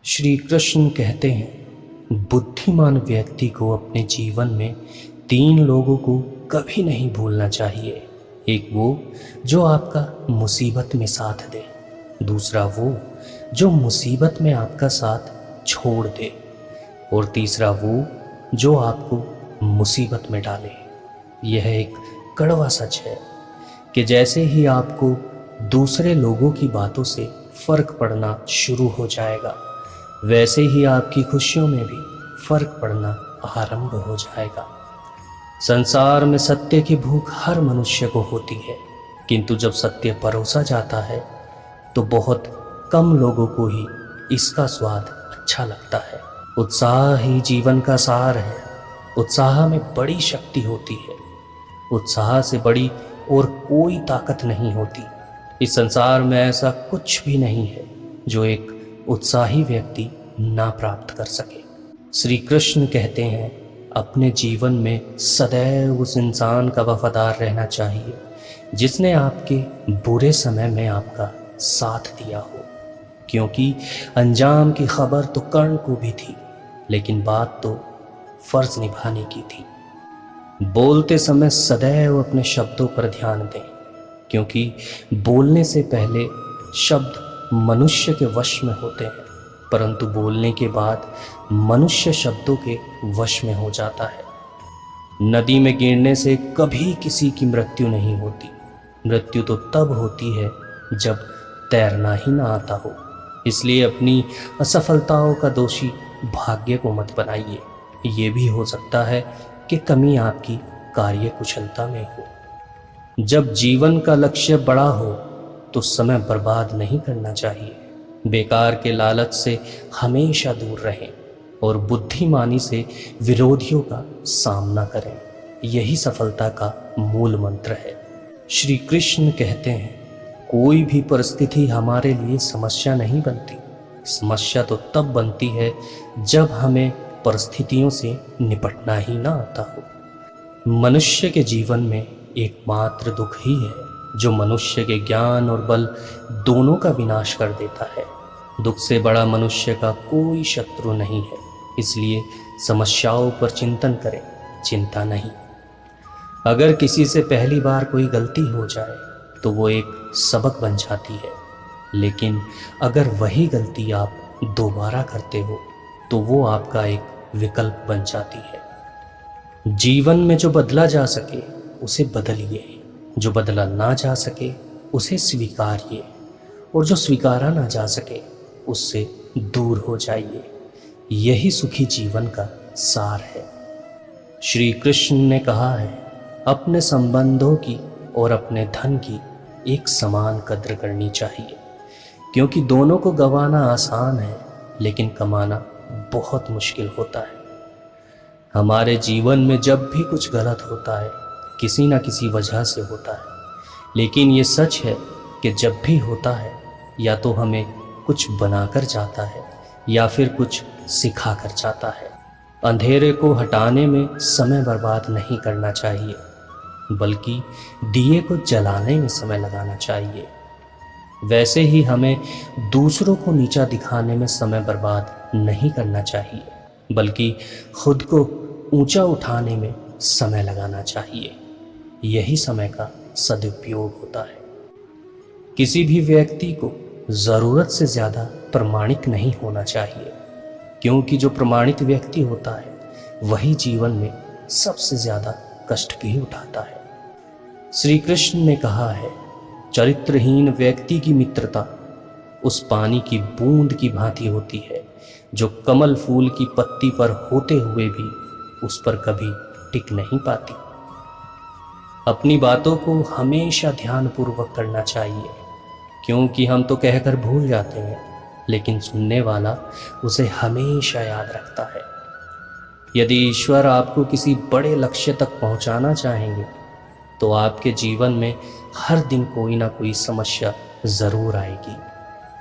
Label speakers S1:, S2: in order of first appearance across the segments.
S1: श्री कृष्ण कहते हैं, बुद्धिमान व्यक्ति को अपने जीवन में 3 लोगों को कभी नहीं भूलना चाहिए। एक वो जो आपका मुसीबत में साथ दे, दूसरा वो जो मुसीबत में आपका साथ छोड़ दे, और तीसरा वो जो आपको मुसीबत में डाले। यह एक कड़वा सच है कि जैसे ही आपको दूसरे लोगों की बातों से फर्क पड़ना शुरू हो जाएगा, वैसे ही आपकी खुशियों में भी फर्क पड़ना आरंभ हो जाएगा। संसार में सत्य की भूख हर मनुष्य को होती है, किंतु जब सत्य परोसा जाता है तो बहुत कम लोगों को ही इसका स्वाद अच्छा लगता है। उत्साह ही जीवन का सार है। उत्साह में बड़ी शक्ति होती है। उत्साह से बड़ी और कोई ताकत नहीं होती। इस संसार में ऐसा कुछ भी नहीं है जो एक उत्साही व्यक्ति ना प्राप्त कर सके। श्री कृष्ण कहते हैं, अपने जीवन में सदैव उस इंसान का वफादार रहना चाहिए जिसने आपके बुरे समय में आपका साथ दिया हो, क्योंकि अंजाम की खबर तो कर्ण को भी थी, लेकिन बात तो फर्ज निभाने की थी। बोलते समय सदैव अपने शब्दों पर ध्यान दें, क्योंकि बोलने से पहले शब्द मनुष्य के वश में होते हैं, परंतु बोलने के बाद मनुष्य शब्दों के वश में हो जाता है। नदी में गिरने से कभी किसी की मृत्यु नहीं होती। मृत्यु तो तब होती है जब तैरना ही ना आता हो। इसलिए अपनी असफलताओं का दोषी भाग्य को मत बनाइए। ये भी हो सकता है कि कमी आपकी कार्य कुशलता में हो। जब जीवन का लक्ष्य बड़ा हो तो समय बर्बाद नहीं करना चाहिए। बेकार के लालच से हमेशा दूर रहें और बुद्धिमानी से विरोधियों का सामना करें। यही सफलता का मूल मंत्र है। श्री कृष्ण कहते हैं, कोई भी परिस्थिति हमारे लिए समस्या नहीं बनती। समस्या तो तब बनती है जब हमें परिस्थितियों से निपटना ही ना आता हो। मनुष्य के जीवन में एकमात्र दुख ही है जो मनुष्य के ज्ञान और बल दोनों का विनाश कर देता है। दुख से बड़ा मनुष्य का कोई शत्रु नहीं है। इसलिए समस्याओं पर चिंतन करें, चिंता नहीं। अगर किसी से पहली बार कोई गलती हो जाए तो वो एक सबक बन जाती है, लेकिन अगर वही गलती आप दोबारा करते हो तो वो आपका एक विकल्प बन जाती है। जीवन में जो बदला जा सके उसे बदलिए, जो बदला ना जा सके उसे स्वीकारिए, और जो स्वीकारा ना जा सके उससे दूर हो जाइए। यही सुखी जीवन का सार है। श्री कृष्ण ने कहा है, अपने संबंधों की और अपने धन की एक समान कद्र करनी चाहिए, क्योंकि दोनों को गंवाना आसान है लेकिन कमाना बहुत मुश्किल होता है। हमारे जीवन में जब भी कुछ गलत होता है किसी न किसी वजह से होता है, लेकिन ये सच है कि जब भी होता है या तो हमें कुछ बनाकर जाता है या फिर कुछ सिखा कर जाता है। अंधेरे को हटाने में समय बर्बाद नहीं करना चाहिए, बल्कि दिए को जलाने में समय लगाना चाहिए। वैसे ही हमें दूसरों को नीचा दिखाने में समय बर्बाद नहीं करना चाहिए, बल्कि खुद को ऊंचा उठाने में समय लगाना चाहिए। यही समय का सदुपयोग होता है। किसी भी व्यक्ति को ज़रूरत से ज़्यादा प्रामाणिक नहीं होना चाहिए, क्योंकि जो प्रामाणिक व्यक्ति होता है वही जीवन में सबसे ज़्यादा कष्ट भी उठाता है। श्री कृष्ण ने कहा है, चरित्रहीन व्यक्ति की मित्रता उस पानी की बूंद की भांति होती है जो कमल फूल की पत्ती पर होते हुए भी उस पर कभी टिक नहीं पाती। अपनी बातों को हमेशा ध्यानपूर्वक करना चाहिए, क्योंकि हम तो कहकर भूल जाते हैं, लेकिन सुनने वाला उसे हमेशा याद रखता है। यदि ईश्वर आपको किसी बड़े लक्ष्य तक पहुंचाना चाहेंगे तो आपके जीवन में हर दिन कोई ना कोई समस्या ज़रूर आएगी,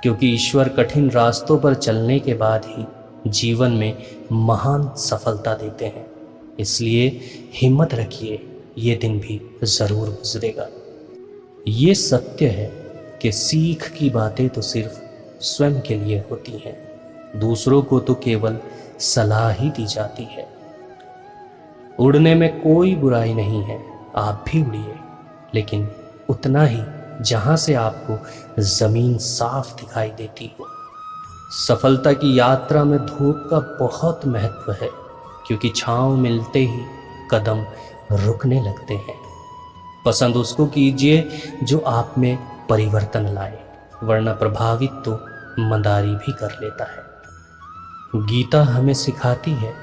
S1: क्योंकि ईश्वर कठिन रास्तों पर चलने के बाद ही जीवन में महान सफलता देते हैं। इसलिए हिम्मत रखिए, ये दिन भी ज़रूर गुजरेगा। ये सत्य है कि सीख की बातें तो सिर्फ स्वयं के लिए होती हैं, दूसरों को तो केवल सलाह ही दी जाती है। उड़ने में कोई बुराई नहीं है, आप भी उड़िए, लेकिन उतना ही जहां से आपको जमीन साफ दिखाई देती हो। सफलता की यात्रा में धूप का बहुत महत्व है, क्योंकि छांव मिलते ही कदम रुकने लगते हैं। पसंद उसको कीजिए जो आप में परिवर्तन लाए, वरना प्रभावित तो मदारी भी कर लेता है। गीता हमें सिखाती है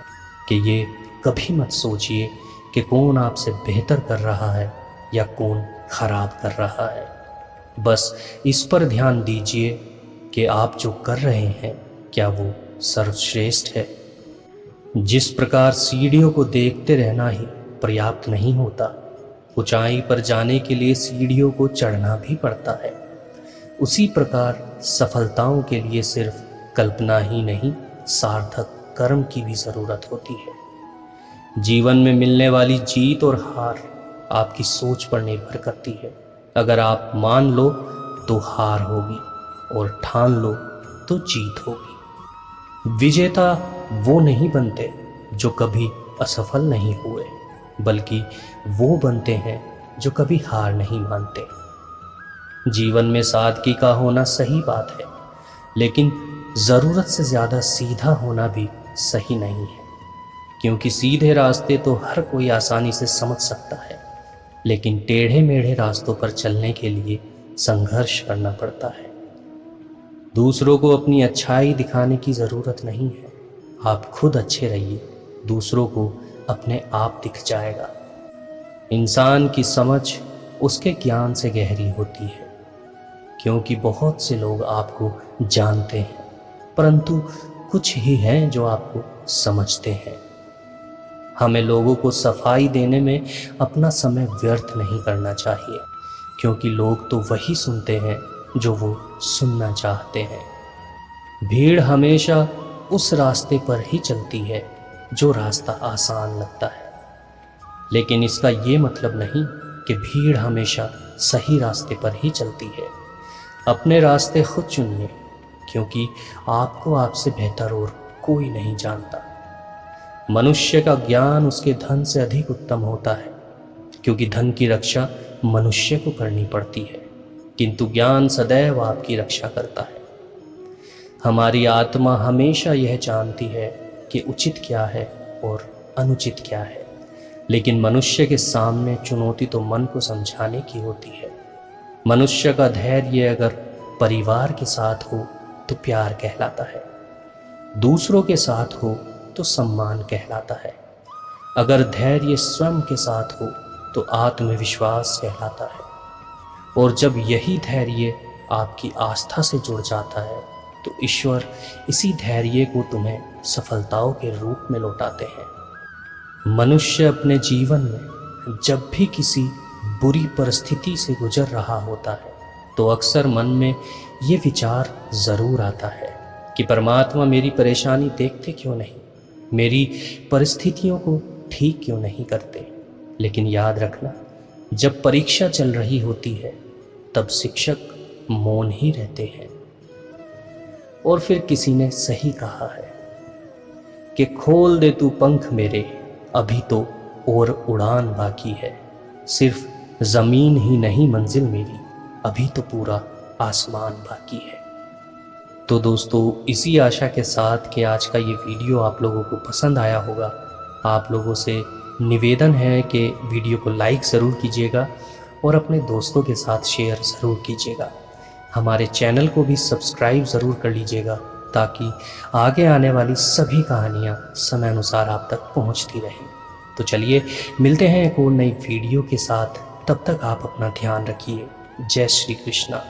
S1: कि ये कभी मत सोचिए कि कौन आपसे बेहतर कर रहा है या कौन खराब कर रहा है। बस इस पर ध्यान दीजिए कि आप जो कर रहे हैं क्या वो सर्वश्रेष्ठ है। जिस प्रकार सीढ़ियों को देखते रहना ही पर्याप्त नहीं होता, ऊंचाई पर जाने के लिए सीढ़ियों को चढ़ना भी पड़ता है, उसी प्रकार सफलताओं के लिए सिर्फ कल्पना ही नहीं, सार्थक कर्म की भी ज़रूरत होती है। जीवन में मिलने वाली जीत और हार आपकी सोच पर निर्भर करती है। अगर आप मान लो तो हार होगी और ठान लो तो जीत होगी। विजेता वो नहीं बनते जो कभी असफल नहीं हुए, बल्कि वो बनते हैं जो कभी हार नहीं मानते। जीवन में सादगी का होना सही बात है, लेकिन ज़रूरत से ज़्यादा सीधा होना भी सही नहीं है, क्योंकि सीधे रास्ते तो हर कोई आसानी से समझ सकता है, लेकिन टेढ़े मेढ़े रास्तों पर चलने के लिए संघर्ष करना पड़ता है। दूसरों को अपनी अच्छाई दिखाने की ज़रूरत नहीं है, आप खुद अच्छे रहिए, दूसरों को अपने आप दिख जाएगा। इंसान की समझ उसके ज्ञान से गहरी होती है, क्योंकि बहुत से लोग आपको जानते हैं, परंतु कुछ ही हैं जो आपको समझते हैं। हमें लोगों को सफाई देने में अपना समय व्यर्थ नहीं करना चाहिए, क्योंकि लोग तो वही सुनते हैं जो वो सुनना चाहते हैं। भीड़ हमेशा उस रास्ते पर ही चलती है जो रास्ता आसान लगता है, लेकिन इसका ये मतलब नहीं कि भीड़ हमेशा सही रास्ते पर ही चलती है। अपने रास्ते खुद चुनिए, क्योंकि आपको आपसे बेहतर और कोई नहीं जानता। मनुष्य का ज्ञान उसके धन से अधिक उत्तम होता है, क्योंकि धन की रक्षा मनुष्य को करनी पड़ती है, किंतु ज्ञान सदैव आपकी रक्षा करता है। हमारी आत्मा हमेशा यह जानती है कि उचित क्या है और अनुचित क्या है, लेकिन मनुष्य के सामने चुनौती तो मन को समझाने की होती है। मनुष्य का धैर्य अगर परिवार के साथ हो तो प्यार कहलाता है, दूसरों के साथ हो तो सम्मान कहलाता है। अगर धैर्य स्वयं के साथ हो तो आत्मविश्वास कहलाता है, और जब यही धैर्य आपकी आस्था से जुड़ जाता है तो ईश्वर इसी धैर्य को तुम्हें सफलताओं के रूप में लौटाते हैं। मनुष्य अपने जीवन में जब भी किसी बुरी परिस्थिति से गुजर रहा होता है तो अक्सर मन में ये विचार ज़रूर आता है कि परमात्मा मेरी परेशानी देखते क्यों नहीं, मेरी परिस्थितियों को ठीक क्यों नहीं करते। लेकिन याद रखना, जब परीक्षा चल रही होती है तब शिक्षक मौन ही रहते हैं। और फिर किसी ने सही कहा है कि खोल दे तू पंख मेरे, अभी तो और उड़ान बाकी है। सिर्फ ज़मीन ही नहीं मंजिल मेरी, अभी तो पूरा आसमान बाकी है। तो दोस्तों, इसी आशा के साथ कि आज का ये वीडियो आप लोगों को पसंद आया होगा, आप लोगों से निवेदन है कि वीडियो को लाइक ज़रूर कीजिएगा और अपने दोस्तों के साथ शेयर ज़रूर कीजिएगा। हमारे चैनल को भी सब्सक्राइब ज़रूर कर लीजिएगा, ताकि आगे आने वाली सभी कहानियाँ समय अनुसार आप तक पहुँचती रहें। तो चलिए मिलते हैं एक और नई वीडियो के साथ, तब तक आप अपना ध्यान रखिए। जय श्री कृष्णा।